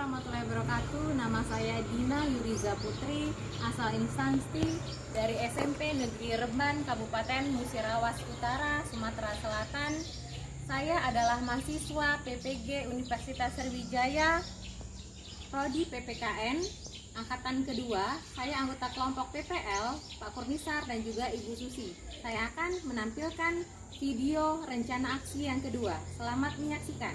warahmatullahi wabarakatuh. Nama saya Dina Yuriza Putri, asal instansi dari SMP Negeri Reban, Kabupaten Musirawas Utara, Sumatera Selatan. Saya adalah mahasiswa PPG Universitas Sriwijaya, Prodi PPKN, angkatan kedua. Saya anggota kelompok PPL, Pak Kurnisar dan juga Ibu Susi. Saya akan menampilkan video rencana aksi yang kedua. Selamat menyaksikan.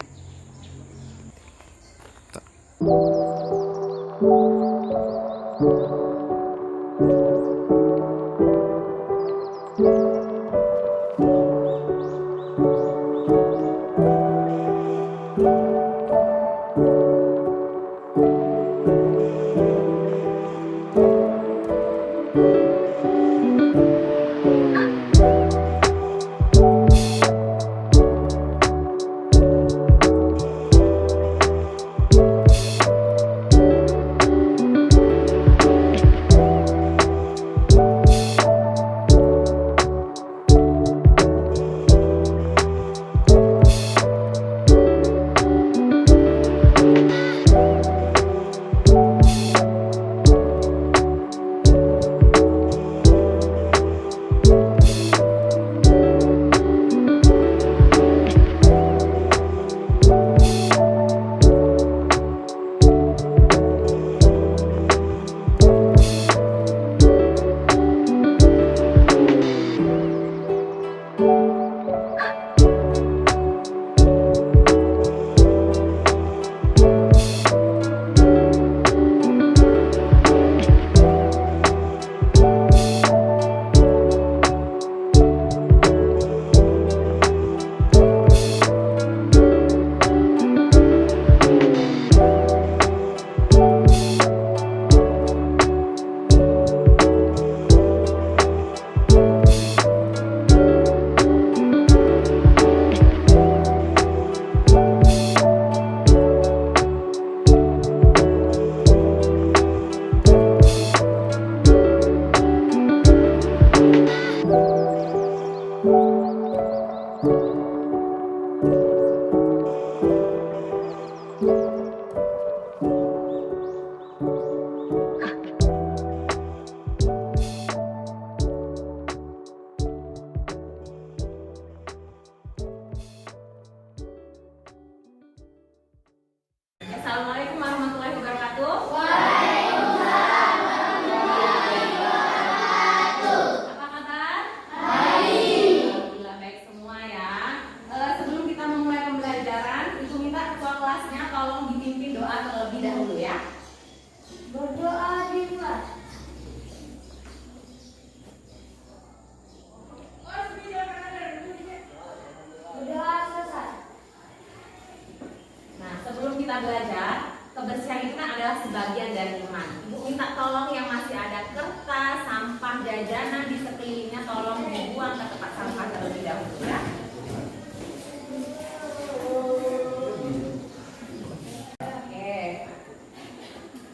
Assalamualaikum warahmatullahi wabarakatuh. Waalaikumsalam warahmatullahi wabarakatuh. Apa kabar? Baik. Alhamdulillah baik semua ya. Sebelum kita memulai pembelajaran, Ibu minta ketua kelasnya tolong dipimpin doa terlebih dahulu ya. Berdoa di kelas. Berdoa selesai. Nah, sebelum kita belajar, kebersihan itu kan adalah sebagian dari iman. Ibu minta tolong yang masih ada kertas, sampah, jajanan di sekelilingnya tolong dibuang ke tempat sampah terlebih dahulu ya. Oke.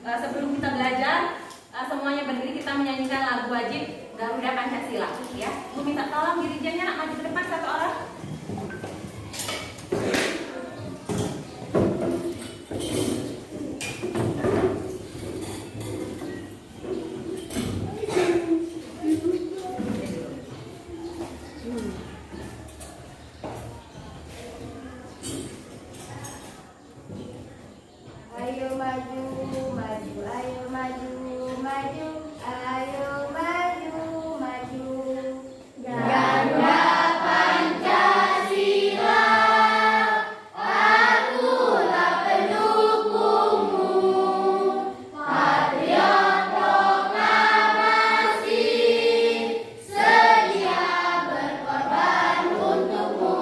Sebelum kita belajar, semuanya berdiri kita menyanyikan lagu wajib Garuda Pancasila ya. Ibu minta tolong dirijennya nak maju ke depan satu orang. Ayo maju, maju, ayo maju, maju, ayo maju, maju. Garuda Pancasila, akulah pendukungmu. Patriot proklamasi, sedia berkorban untukmu.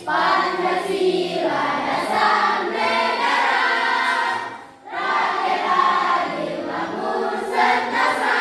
Pancasila dasar negara, rakyat adil makmur sentosa.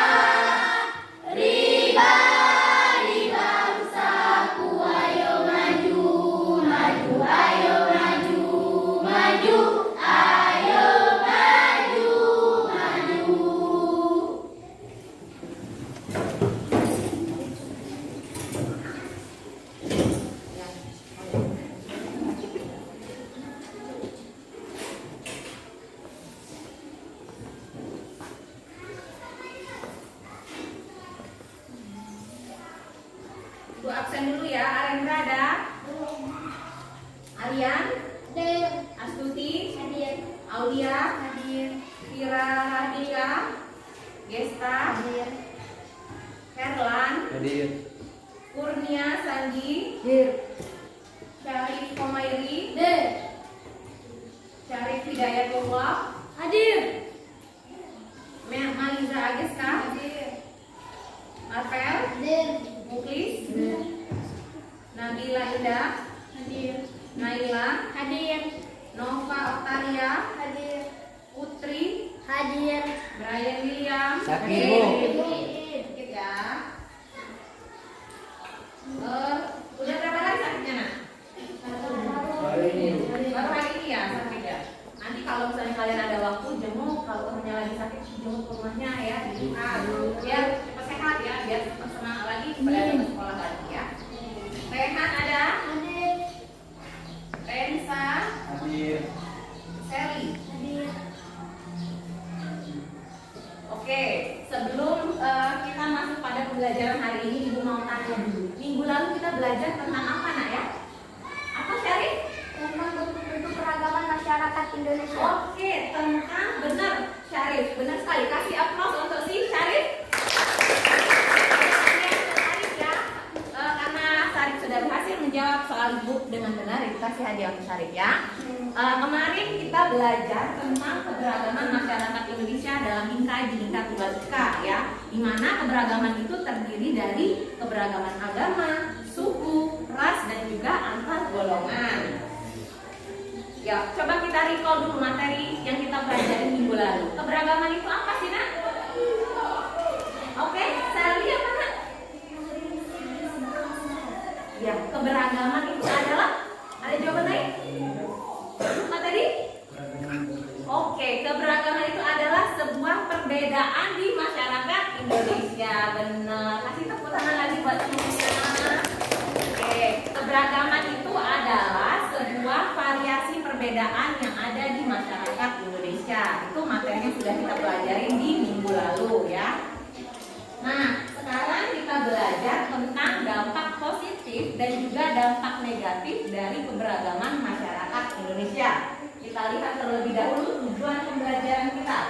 absen dulu ya. Arendra ada? Alian? Hadir. Astuti? Hadir. Aulia? Hadir. Kira Radika? Gesta? Hadir. Herlan? Hadir. Kurnia Sandi? Hadir. Syarif Komairi? Hadir. Syarif Hidayatullah? Hadir. Maliza Ageska? Hadir. Marvel? Hadir. Muklis? Hadir. Nabila Indah? Hadir. Naila? Hadir. Nova Oktaria? Hadir. Putri? Hadir. Brian William? Sakit, Bu. Sedikit ya. Udah berapa hari sakitnya, Nak? Hari ini. Baru hari ini ya sakit ya. Nanti kalau misalnya kalian ada waktu jenguk, kalau orangnya lagi sakit jenguk ke rumahnya ya, biar cepat sehat ya, biar cepat semangat lagi pada ke sekolah lagi ya. Rehan ada? Hadir. Rensa? Hadir. Sally? Hadir. Oke, sebelum kita masuk pada pembelajaran hari ini, Ibu mau tanya dulu. Minggu lalu kita belajar tentang apa, Nak ya? Apa, Syarif? Tentang bentuk-bentuk keragaman masyarakat Indonesia. Oke, tentang benar, Syarif. Benar sekali. Kasih aplaus untuk si Syarif. Syarif ya. Karena Syarif sudah berhasil menjawab soal ibu dengan benar, itu kasih hadiah untuk Syarif ya. Kemarin kita belajar tentang keberagaman masyarakat Indonesia dalam Bhinneka Tunggal Ika ya, di mana keberagaman itu terdiri dari keberagaman agama, suku, ras dan juga antar golongan. Ya, coba kita recall dulu materi yang kita pelajari minggu lalu. Keberagaman itu apa sih, Nak? Oke, Sally apa, Nak? Ya, keberagaman itu adalah, ada jawaban lain? Apa tadi? Oke, keberagaman itu adalah sebuah perbedaan di masyarakat Indonesia. Benar. Kasih tepuk tangan lagi buat semuanya. Oke, keberagaman itu adalah sebuah variasi perbedaan yang ada di masyarakat Indonesia. Itu materinya sudah kita pelajari di minggu lalu ya. Nah, sekarang kita belajar tentang dampak positif dan juga dampak negatif dari keberagaman masyarakat Indonesia. Kita lihat terlebih dahulu tujuan pembelajaran kita.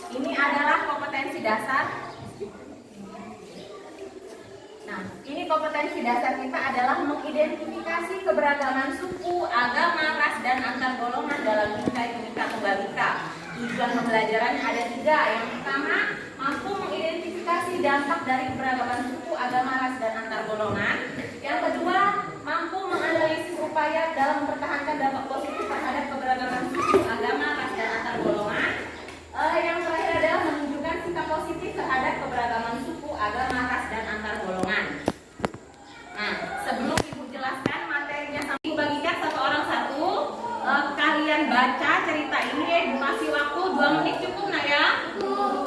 Ini adalah kompetensi dasar. Nah, ini kompetensi dasar kita adalah mengidentifikasi keberagaman suku, agama, ras, dan antar golongan dalam Bhinneka Tunggal Ika. Tujuan pembelajaran ada 3. Yang pertama, mampu mengidentifikasi dampak dari keberagaman suku, agama, ras, dan antar golongan. Yang kedua, mampu menganalisis upaya dalam mempertahankan dampak positif terhadap keberagaman suku, agama, ras, dan antar golongan. Yang terakhir adalah menunjukkan sikap positif terhadap keberagaman suku, agama, ras, dan antar golongan. Nah, sebelum Ibu jelaskan materinya, Ibu bagikan satu orang satu. Kalian baca cerita ini ya, Ibu kasih waktu 2 menit cukup, Nak ya?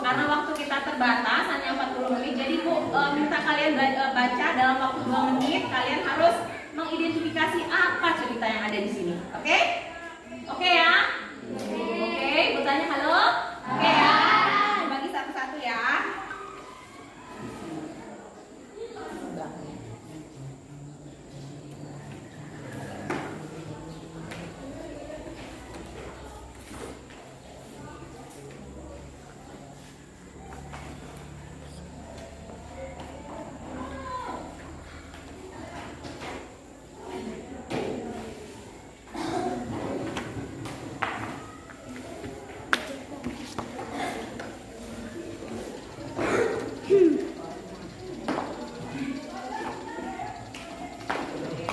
Karena waktu kita terbatas hanya 40 menit. Jadi Ibu minta kalian baca dalam waktu 2 menit. Kalian harus mengidentifikasi apa cerita yang ada di sini. Oke? Oke ya? Oke, Ibu tanya halo? Oke ya? Bagi satu-satu ya.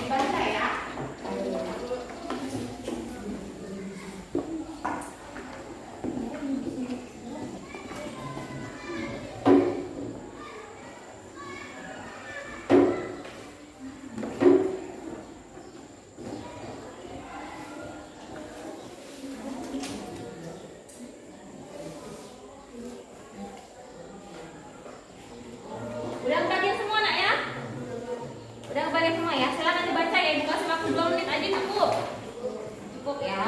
Dibaca ya. Udah kebagian semua, Nak ya? Udah kebagian semua ya? Silakan dibaca ya. Ibu kasih waktu 2 menit aja cukup. Cukup ya.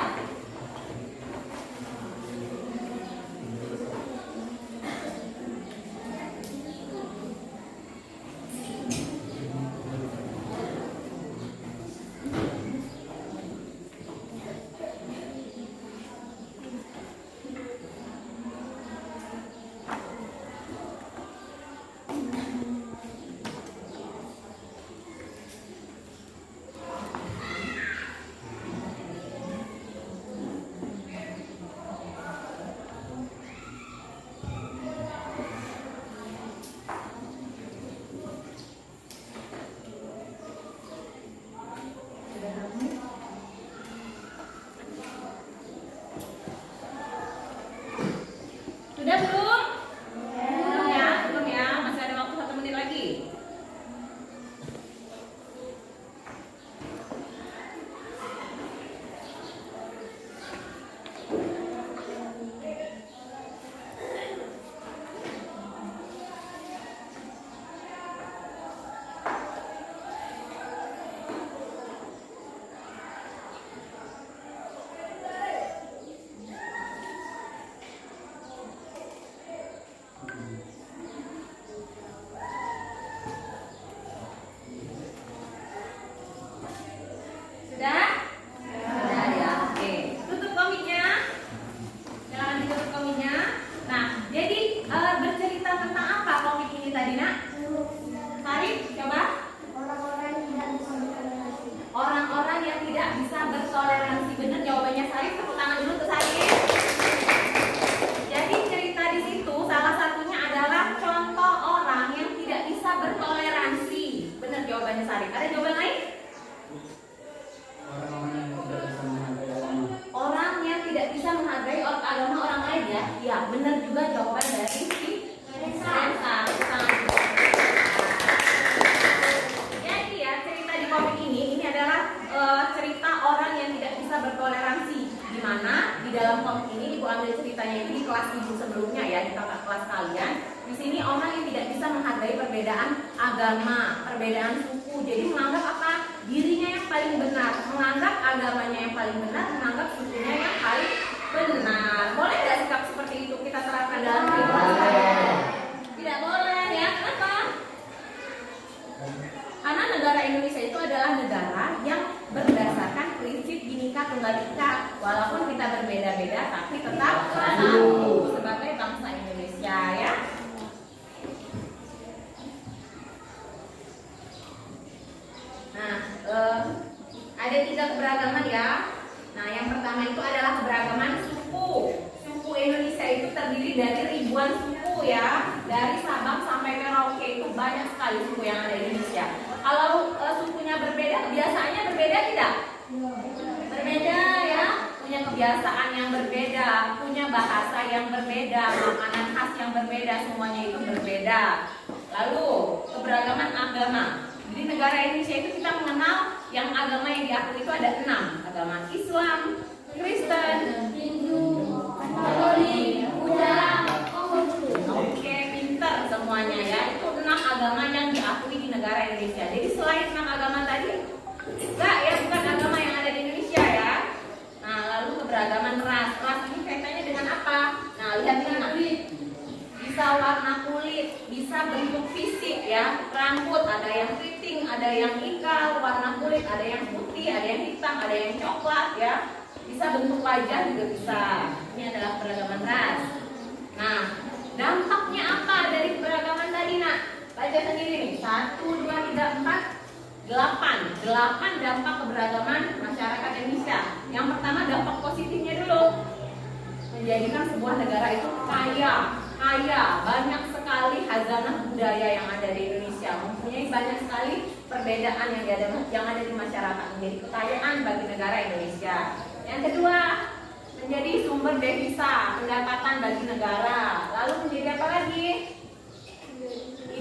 perbedaan agama, perbedaan suku. Jadi menganggap apa? Dirinya yang paling benar, menganggap agamanya yang paling benar, menganggap sukunya yang paling benar. Boleh nggak sikap seperti itu kita terapkan dalam kehidupan sehari-hari? Tidak boleh ya. Kenapa? Karena negara Indonesia itu adalah negara yang berdasarkan prinsip Bhinneka Tunggal Ika. Walaupun kita berbeda-beda, tapi tetap satu sebagai bangsa Indonesia ya. Nah, ada 3 keberagaman ya. Nah, yang pertama itu adalah keberagaman suku. Suku Indonesia itu terdiri dari ribuan suku ya. Dari Sabang sampai Merauke itu banyak sekali suku yang ada di Indonesia. Kalau sukunya berbeda, kebiasaannya berbeda tidak? Berbeda ya. Punya kebiasaan yang berbeda, punya bahasa yang berbeda, makanan khas yang berbeda, semuanya itu berbeda. Lalu keberagaman agama. Di negara Indonesia itu kita mengenal yang agama yang diakui itu ada 6. Agama Islam, Kristen, Hindu, Katolik, Buddha, Konghucu. Oke, pinter semuanya ya. Itu 6 agama yang diakui di negara Indonesia. Jadi selain 6 agama tadi, enggak ya, bukan agama yang ada di Indonesia ya. Nah, lalu keberagaman ras. Ras ini kaitannya dengan apa? Nah, lihat ini. Bisa warna kulit, bisa bentuk fisik ya, rambut ada yang keriting, ada yang ikal, warna kulit ada yang putih, ada yang hitam, ada yang coklat ya, bisa bentuk wajah juga bisa. Ini adalah keberagaman ras. Nah, dampaknya apa dari keberagaman tadi nak? Baca sendiri nih, 1, 2, 3, 4, 8 dampak keberagaman masyarakat Indonesia. Yang pertama dampak positifnya dulu, menjadikan sebuah negara itu kaya, banyak sekali khazanah budaya yang ada di Indonesia, mempunyai banyak sekali perbedaan yang ada di masyarakat, menjadi kekayaan bagi negara Indonesia. Yang kedua, menjadi sumber devisa pendapatan bagi negara. Lalu menjadi apa lagi?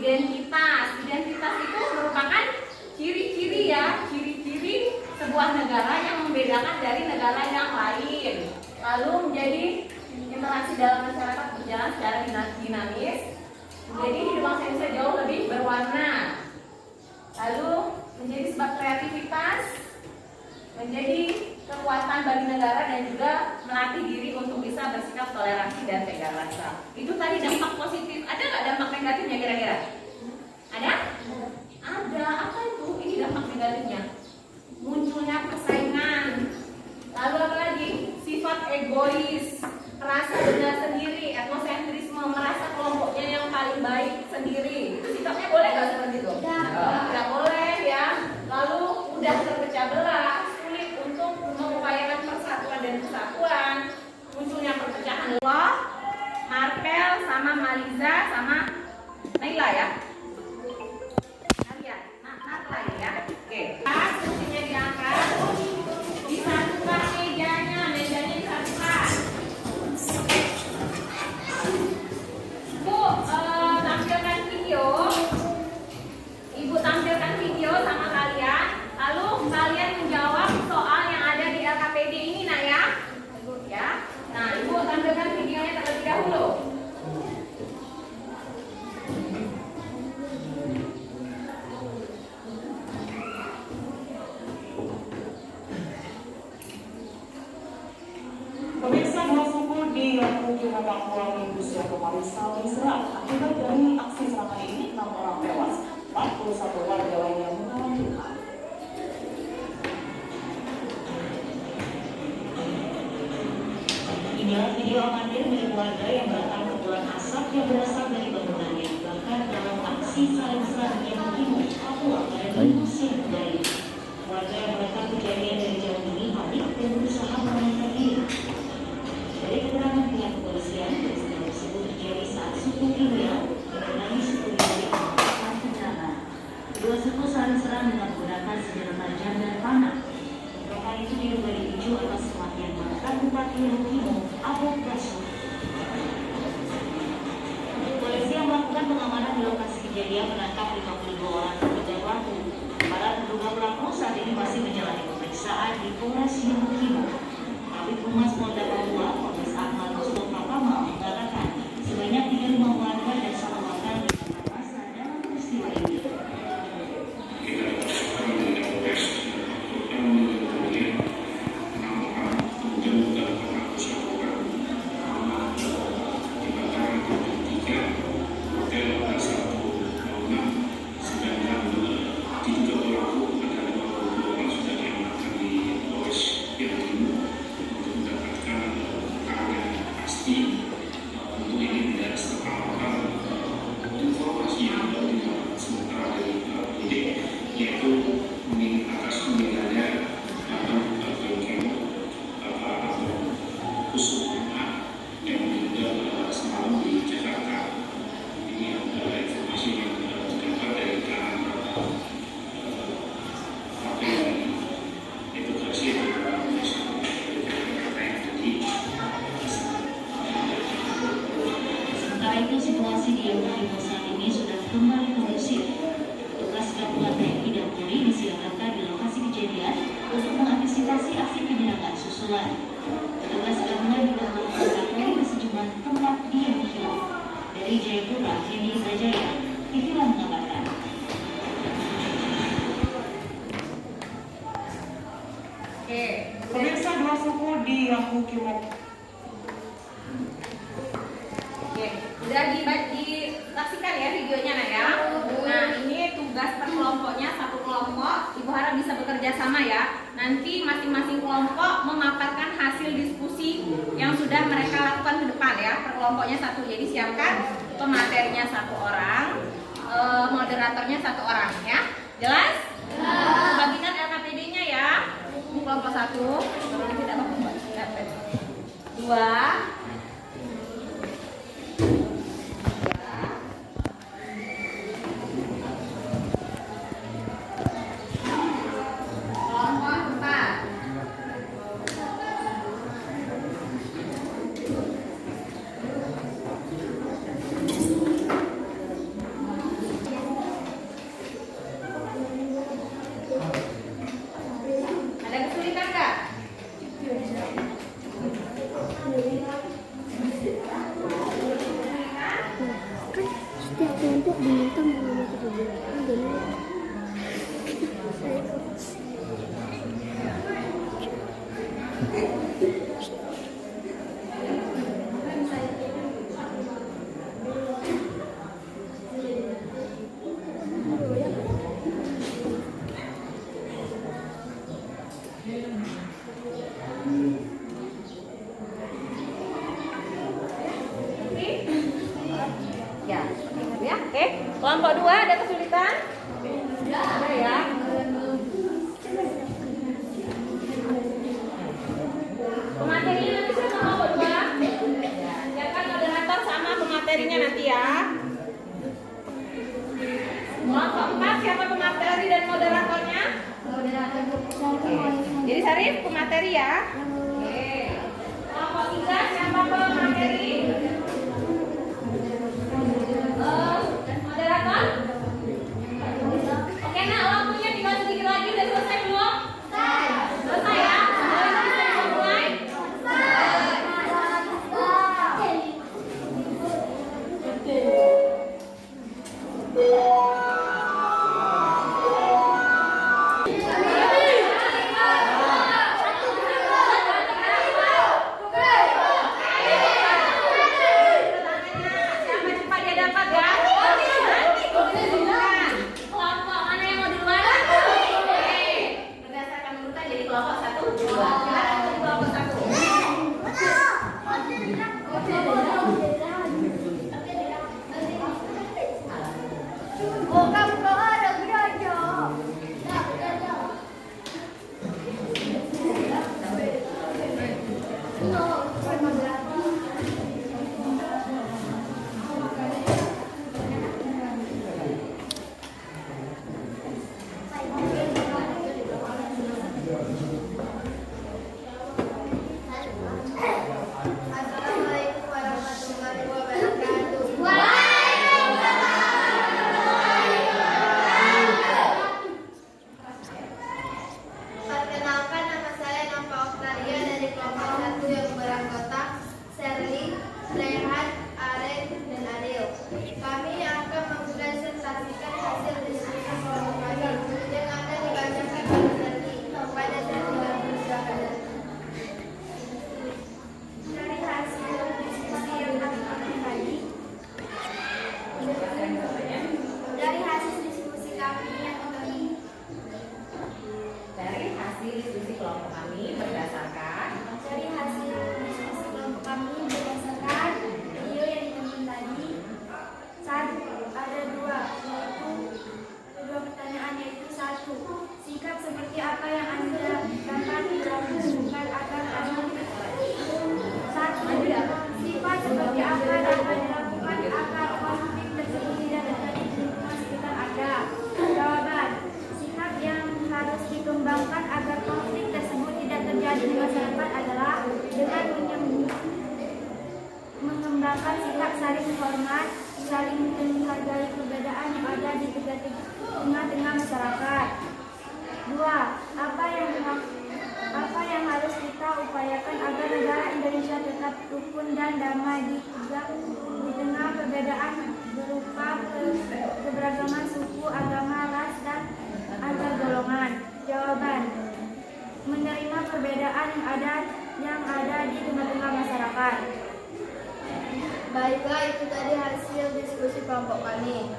Identitas itu merupakan ciri-ciri ya, ciri-ciri sebuah negara yang membedakan dari negara yang lain. Lalu menjadi interaksi dalam masyarakat berjalan secara dinamis, jadi hidup bangsa Indonesia jauh lebih berwarna. Lalu menjadi sebab kreativitas, menjadi kekuatan bagi negara dan juga melatih diri untuk bisa bersikap toleransi dan tegar rasa. Itu tadi dampak positif. Ada nggak dampak negatifnya kira-kira? Ada? Ada. Apa itu? Ini dampak negatifnya. Munculnya persaingan. Lalu apa lagi? Sifat egois, merasa benar sendiri, etnosentrisme, merasa kelompoknya yang paling baik sendiri. Itu sikapnya boleh nggak seperti itu? Tidak boleh ya. Lalu mudah terpecah belah, sulit untuk mengupayakan persatuan dan kesatuan. Munculnya perpecahan. Loh, Markel sama Maliza sama Naila ya. Kalian, Naila ya. Oke. Kursinya diangkat. Disatukan mejanya disatukan. Bu, tampilkan video. Ibu tampilkan video sama kalian. Lalu kalian menjawab soal yang ada di LKPD ini nak ya. Ya. Nah, Ibu tampilkan videonya terlebih dahulu. Pemirsa, 2 suku di pemukiman Papua Minggu siang kemarin saling serang. Akibat dari aksi serangan ini, 6 orang tewas, 41 warga lainnya mengalami luka. Inilah video amatir milik warga yang merekam kepulan asap yang berasal dari bangunannya. Bahkan dalam aksi saling serang yang menghibur Papua pada Minggu siang kemarin, warga yang merekam kejadian dari jauh ini panik dan berusaha menyelamatkan diri. Dari keterangan pihak kepolisian, peristiwa tersebut terjadi saat suku India mengenai suku India melakukan penyerangan. Kedua suku saling serang dengan menggunakan senjata tajam dan panah. Bentrokan itu diduga dipicu atas kematian mantan Bupati Lukimo, Abu Basur. Polisi yang melakukan pengamanan di lokasi kejadian menangkap 52 orang terduga pelaku. Para terduga pelaku saat ini masih menjalani pemeriksaan di Polres Lukimo. Kabid Humas Polda Papua, Kombes Ahmad Mustafa Kamal mengatakan sebanyak 35 warga dan 1 warga terlibat massa dalam peristiwa perilaku kimok. Oke, udah disaksikan ya videonya Nak ya. Nah, ini tugas per kelompoknya, satu kelompok. Ibu harap bisa bekerja sama ya. Nanti masing-masing kelompok memaparkan hasil diskusi yang sudah mereka lakukan ke depan ya. Per kelompoknya satu. Jadi siapkan pematerinya satu orang, moderatornya satu orang ya. Jelas? Bagikan LKPD-nya ya. Ini kelompok satu. Kalau tidak apa-apa. Dua. Ada kesulitan nggak? Setiap kelompok diminta mengambil kebijakan dan Ya, oke. Kelompok 2 ada kesulitan? Ada ya. Pematerinya nanti siapa kelompok 2? Siapkan moderator sama pematerinya nanti ya. Kelompok 4 siapa pemateri dan moderatornya? Jadi Sarif pemateri ya. Oke. Kelompok 3 siapa pemateri? Moderator? Oke nak, waktunya tinggal sedikit lagi. Udah selesai belum? Selesai ya? Bisa mulai? Siapa cepat dia dapat ya? Nanti tentukan kelompok mana yang mau duluan. Oke, berdasarkan urutan jadi kelompok 1, 2. Silakan untuk kelompok 1. Oh, kamu kok ada belajar? Assalamualaikum warahmatullahi wabarakatuh. Perkenalkan, nama saya Nova Oktaria dari kelompok 1 yang beranggota Sherly, Rehan, Aren, dan Adeo. Kami akan mempresentasikan hasil diskusi kelompok kami yang akan dibacakan pada Sherly. Pada Sherly kami silakan. Dari hasil diskusi yang kami lakukan tadi, dari hasil diskusi kami yang kami Dari hasil diskusi kelompok kami berdasarkan video yang ditemukan tadi, ada dua pertanyaan, yaitu satu, sikap seperti apa yang Anda dapat dilakukan agar sifat seperti apa dapat dilakukan agar konflik tersebut tidak terjadi di lingkungan sekitar Anda. Jawaban, sikap yang harus dikembangkan agar konflik tersebut tidak terjadi di masa depan adalah dengan mengembangkan sikap saling hormat, saling menghargai perbedaan yang ada di tengah-tengah masyarakat. 2. Apa yang harus kita upayakan agar negara Indonesia tetap rukun dan damai di tengah perbedaan berupa keberagaman suku, agama, ras, dan antar golongan. Jawaban, menerima perbedaan yang ada masyarakat. Baiklah, itu tadi hasil diskusi kelompok kami.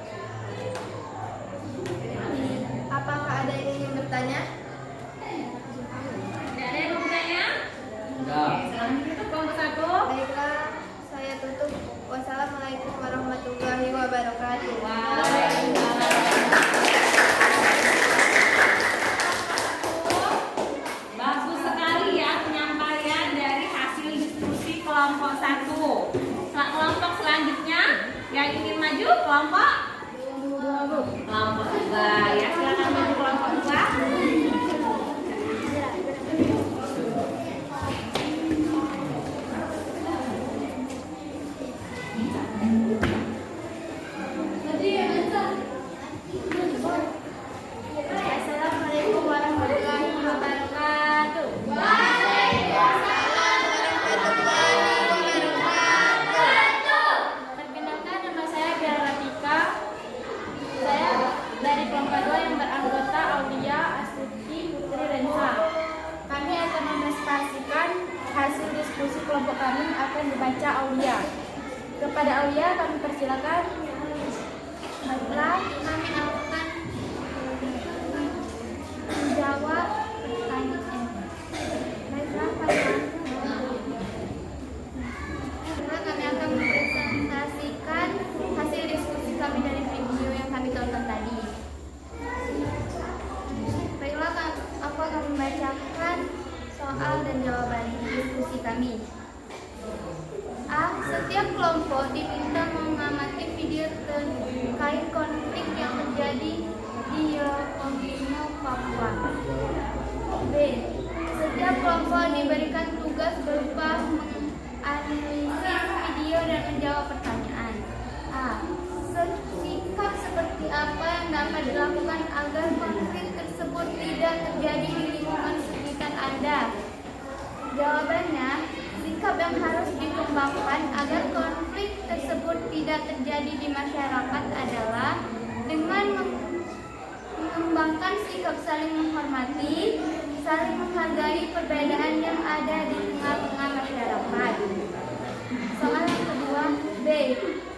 Apakah ada yang ingin bertanya? Tidak ada yang mau bertanya? Enggak. Selanjutnya kita kelompok 1. Baiklah, saya tutup. Wassalamualaikum warahmatullahi wabarakatuh. Bagus sekali ya penyampaian dari hasil diskusi kelompok 1. Kelompok selanjutnya yang ingin maju kelompok 2 ya, silakan maju kelompok 2. Assalamualaikum warahmatullahi wabarakatuh. Perkenalkan, nama saya Piara Latika. Saya dari kelompok 2 yang beranggota Aulia, Astuti, Putri, Rensa. Kami akan mempresentasikan hasil diskusi kelompok kami akan dibaca Aulia. Kepada Aulia kami persilakan. Baiklah, kami akan menjawab pertanyaan. Baiklah, kami akan mempresentasikan hasil diskusi kami dari video yang kami tonton tadi. Baiklah, aku akan membacakan soal dan jawaban diskusi kami. A. Setiap kelompok diminta mengamati video terkait konflik yang terjadi di Yokohama, Papua. B. Setiap kelompok diberikan tugas berupa menganalisis video dan menjawab pertanyaan. A. Sikap seperti apa yang dapat dilakukan agar konflik tersebut tidak terjadi di lingkungan sekitar Anda? Jawabannya, sikap yang harus dikembangkan agar konflik tersebut tidak terjadi di masyarakat adalah dengan mengembangkan sikap saling menghormati, saling menghargai perbedaan yang ada di tengah-tengah masyarakat. Soal yang kedua, B.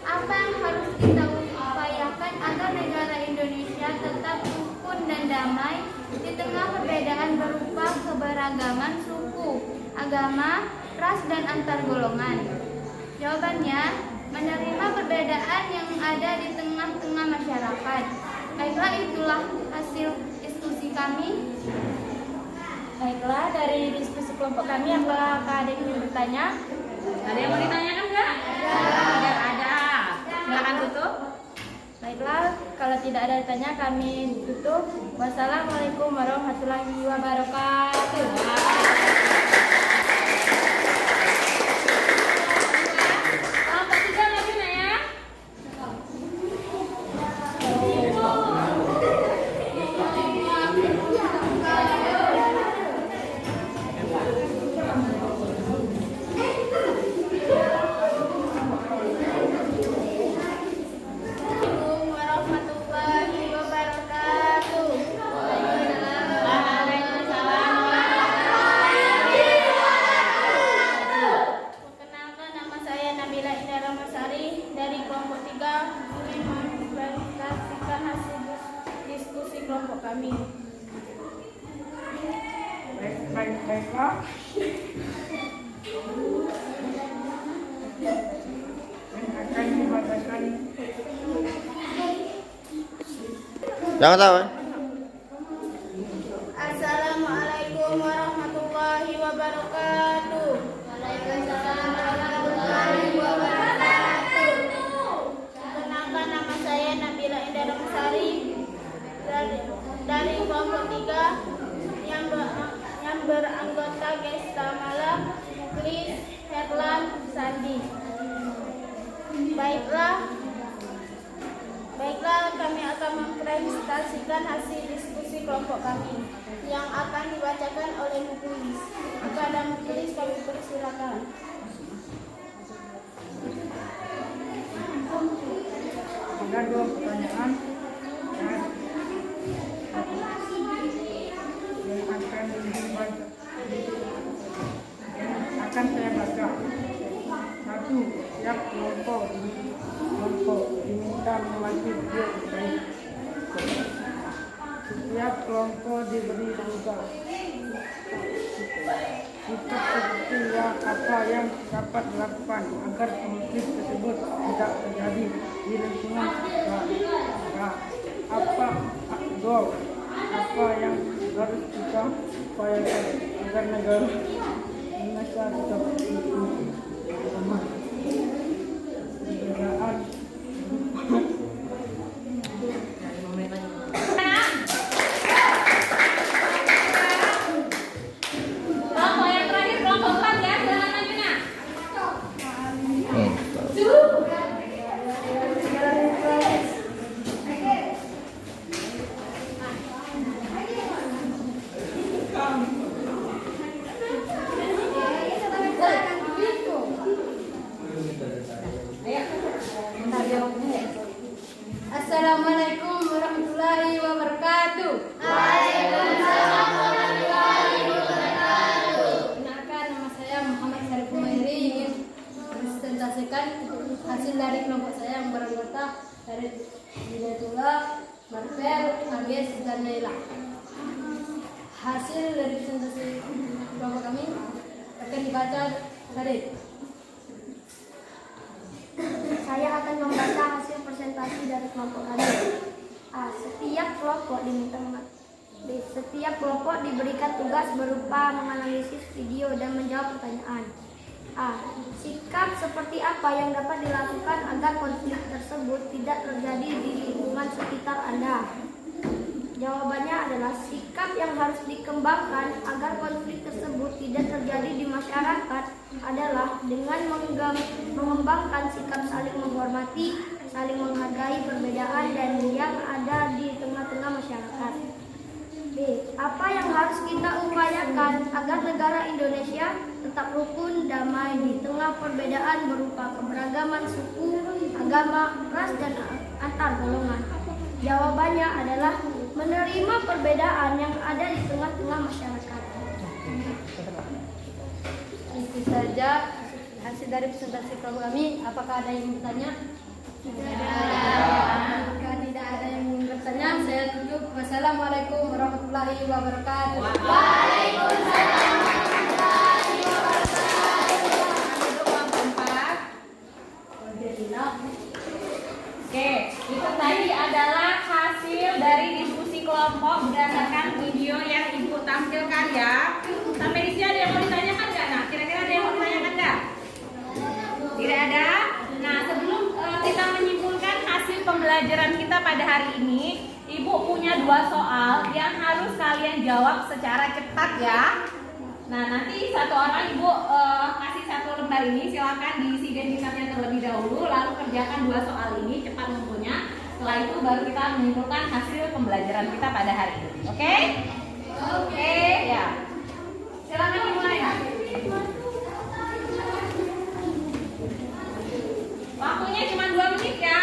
Apa yang harus kita upayakan agar negara Indonesia tetap rukun dan damai di tengah perbedaan berupa keberagaman suku, agama, ras, dan antar golongan? Jawabannya, menerima perbedaan yang ada di tengah-tengah masyarakat. Baiklah, itulah hasil diskusi kami. Baiklah, dari diskusi kelompok kami, apakah ada yang ingin bertanya? Ada yang mau ditanyakan nggak? Ada. Silakan tutup. Baiklah, kalau tidak ada yang tanya, kami tutup. Wassalamualaikum warahmatullahi wabarakatuh. Kelompok 3 maju nak ya. Assalamualaikum warahmatullahi wabarakatuh. Perkenalkan, nama saya Nabila Indah Ramasari dari kelompok 3 ingin mempresentasikan hasil diskusi kelompok kami. Baiklah. Yang akan dibacakan Jangan tahu. Assalamualaikum warahmatullahi wabarakatuh. Waalaikumsalam warahmatullahi wabarakatuh. Perkenalkan, nama saya Nabila Indah Ramasari dari kelompok 3 yang beranggota Gesta Malam, Kris, Herlan, Sandi. Baiklah, kami akan mempresentasikan hasil diskusi kelompok kami yang akan dibacakan oleh Muklis. Kepada Muklis kami persilakan. ada 2 pertanyaan yang akan saya baca. Setiap kelompok diberi tugas. Sikap seperti apa yang dapat dilakukan agar konflik tersebut tidak terjadi di lingkungan sekolah. Apa yang harus kita upayakan agar negara Indonesia tetap aman. Perbedaan Kelompok yang terakhir, kelompok 4 ya, silakan maju nak. Assalamualaikum warahmatullahi wabarakatuh. Kenalkan, nama saya Muhammad Syarif Humairi, ingin presentasikan hasil dari kelompok saya yang beranggota dari Hidayatullah, Marvel, Agnes, dan Naila. Hasil dari presentasi kelompok kami akan dibaca tadi. Saya akan membaca hasil presentasi dari kelompok kami. Setiap kelompok diberikan tugas berupa menganalisis video dan menjawab pertanyaan. Sikap seperti apa yang dapat dilakukan agar konflik tersebut tidak terjadi di lingkungan sekitar Anda? Jawabannya adalah sikap yang harus dikembangkan agar konflik tersebut tidak terjadi di masyarakat adalah dengan mengembangkan sikap saling menghormati, saling menghargai perbedaan dan yang ada di tengah-tengah masyarakat. B. Apa yang harus kita upayakan agar negara Indonesia tetap rukun, damai di tengah perbedaan berupa keberagaman suku, agama, ras, dan antar golongan? Jawabannya adalah menerima perbedaan yang ada di tengah-tengah masyarakat. Itu saja hasil dari presentasi kelompok kami. Apakah ada yang ingin bertanya? Tidak ada. Jika tidak ada yang ingin bertanya, saya tutup. Wassalamualaikum warahmatullahi wabarakatuh. Waalaikumsalam warahmatullahi wabarakatuh. Oke, itu tadi adalah hasil dari diskusi kelompok berdasarkan video yang Ibu tampilkan ya. Sampai di sini ada yang mau ditanyakan nggak? Nah, kira-kira ada yang mau ditanyakan nggak? Tidak ada? Nah, sebelum kita menyimpulkan hasil pembelajaran kita pada hari ini, Ibu punya 2 soal yang harus kalian jawab secara cepat ya. Nah, nanti satu orang Ibu kasih 1 lembar ini, silakan diisi identitasnya terlebih dahulu, lalu kerjakan 2 soal ini cepat mempunyai. Setelah itu baru kita menyimpulkan hasil pembelajaran kita pada hari ini. Oke? Oke, ya. Silakan dimulai. Waktunya cuma 2 menit ya.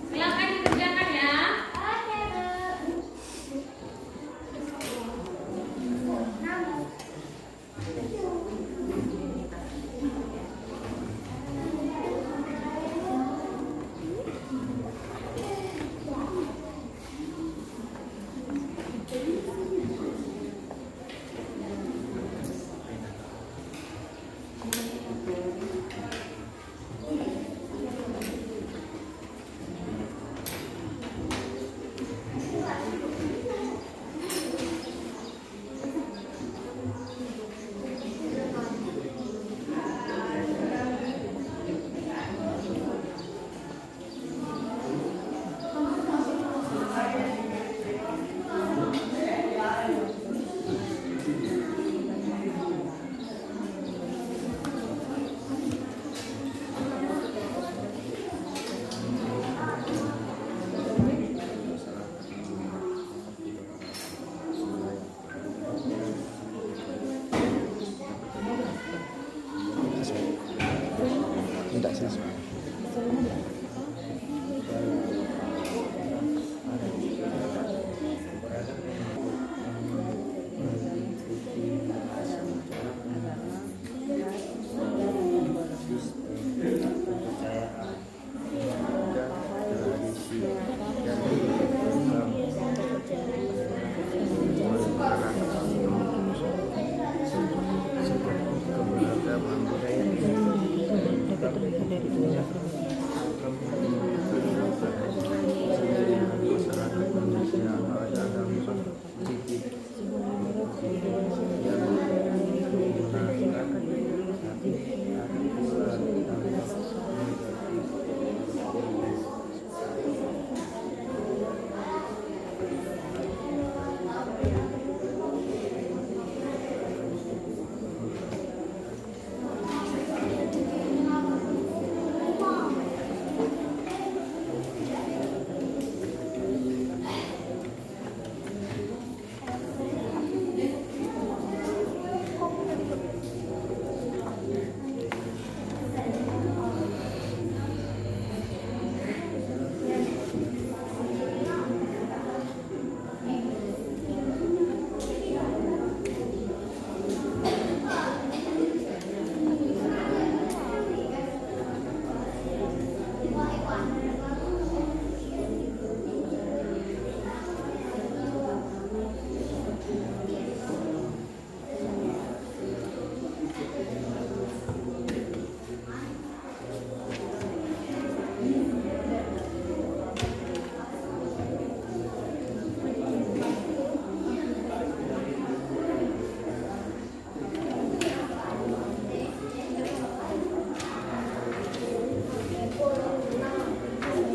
Silakan dikerjakan ya.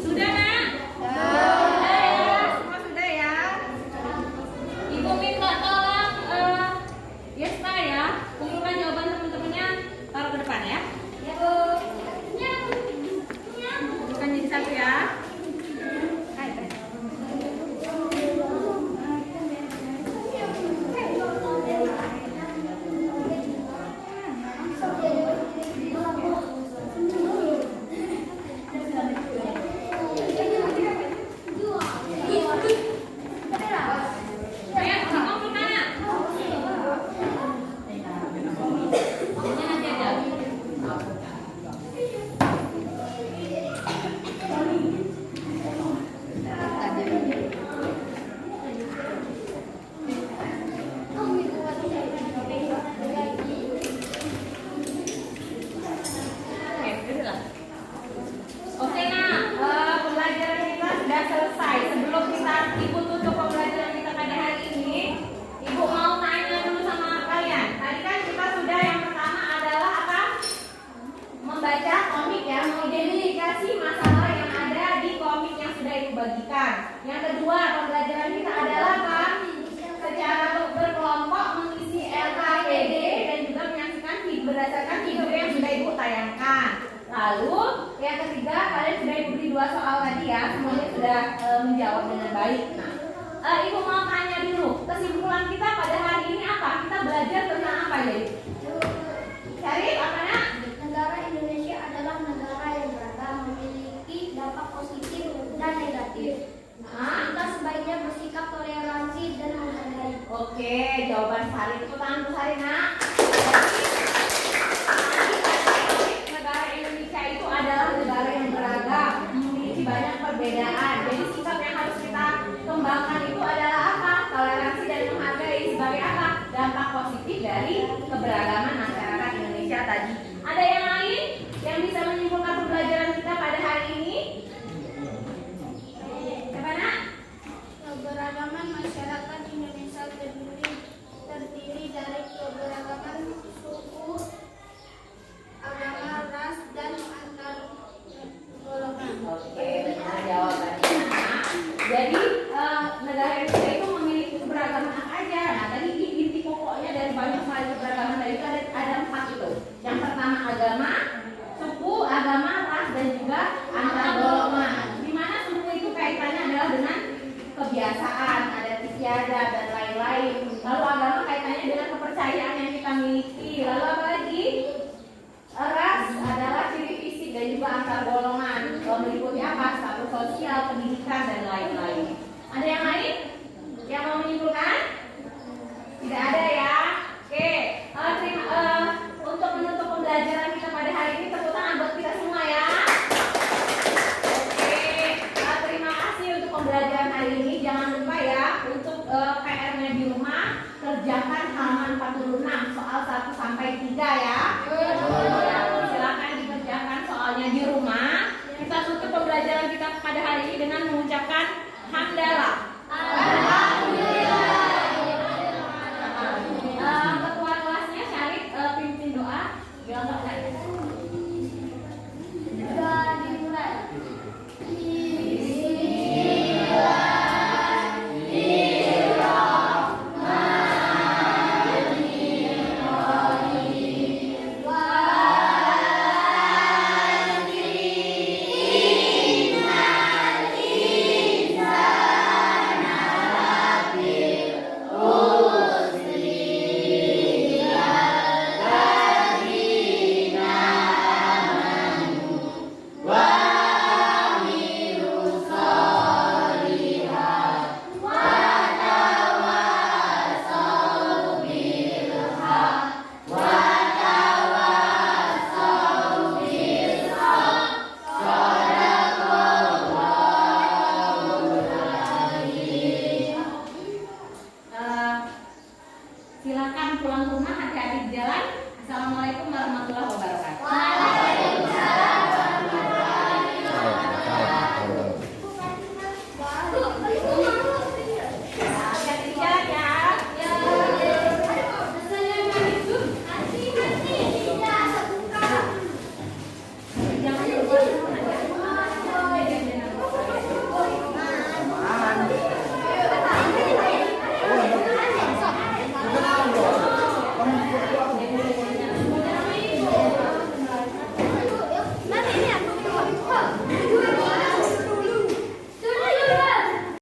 Sudah nak? Sudah ya, semua sudah ya. Ibu minta tolong Yesta ya, kumpulkan jawaban teman-temannya, taruh ke depan ya. Ya Bu. Kumpulkan jadi satu ya. Ayo, kumpulkan nak. Ini nanti aja. Oke, udahlah. Oke nak, pembelajaran kita sudah selesai. Sebelum kita ibu tutup pembelajaran kita pada hari ini, ibu mau tanya dulu sama kalian. Tadi kan kita sudah yang pertama adalah apa? Membaca komik ya, mengidentifikasi masalah yang ada di komik yang sudah ibu bagikan. Yang kedua, pembelajaran kita adalah apa? Secara berkelompok mengisi LKPD dan juga menyaksikan berdasarkan video yang sudah ibu tayangkan. Lalu yang ketiga, kalian sudah ibu beri 2 soal tadi ya, semuanya sudah menjawab dengan baik. Nah, ibu mau tanya dulu, kesimpulan kita pada hari ini apa? Kita belajar tentang apa ya? Cari apa nak? Negara Indonesia adalah negara yang beragam, memiliki dampak positif dan negatif. Kita sebaiknya bersikap toleransi dan menghargai. Oke, jawaban Sari itu tangan Bu Sari nak. Jadi negara Indonesia itu adalah negara yang beragam, memiliki banyak perbedaan. Jadi sikap yang harus kita kembangkan itu adalah apa? Toleransi dan menghargai sebagai apa? Dampak positif dari keberagaman masyarakat Indonesia tadi. Ada yang lain yang bisa menyimpulkan pembelajaran kita pada hari ini? Siapa nak? Keberagaman masyarakat Indonesia terdiri dari keberagaman suku, agama, ras, dan antar golongan. Oke, benar jawabannya. Jadi negara Indonesia itu memiliki keberagaman apa aja. Nah, tadi inti pokoknya dari banyak hal keberagaman dari itu ada 4 itu. Yang pertama agama, suku, agama, ras, dan juga antar golongan. Di mana suku itu kaitannya adalah dengan kebiasaan, adat istiadat dan lain-lain. Lalu agama kaitannya dengan kepercayaan yang kita miliki. Lalu apa lagi? Ras adalah ciri fisik dan juga antar golongan, meliputi apa? Status sosial, pendidikan dan lain-lain. Ada yang lain yang mau menyimpulkan? Tidak ada ya. Oke, untuk menutup pembelajaran kita pada hari ini, tepuk tangan buat kita semua ya. Oke, terima kasih untuk pembelajaran hari ini. Jangan lupa ya untuk PR-nya di rumah kerjakan halaman 46 soal 1 sampai 3. Silakan pulang ke rumah, hati-hati di jalan. Assalamualaikum warahmatullahi wabarakatuh.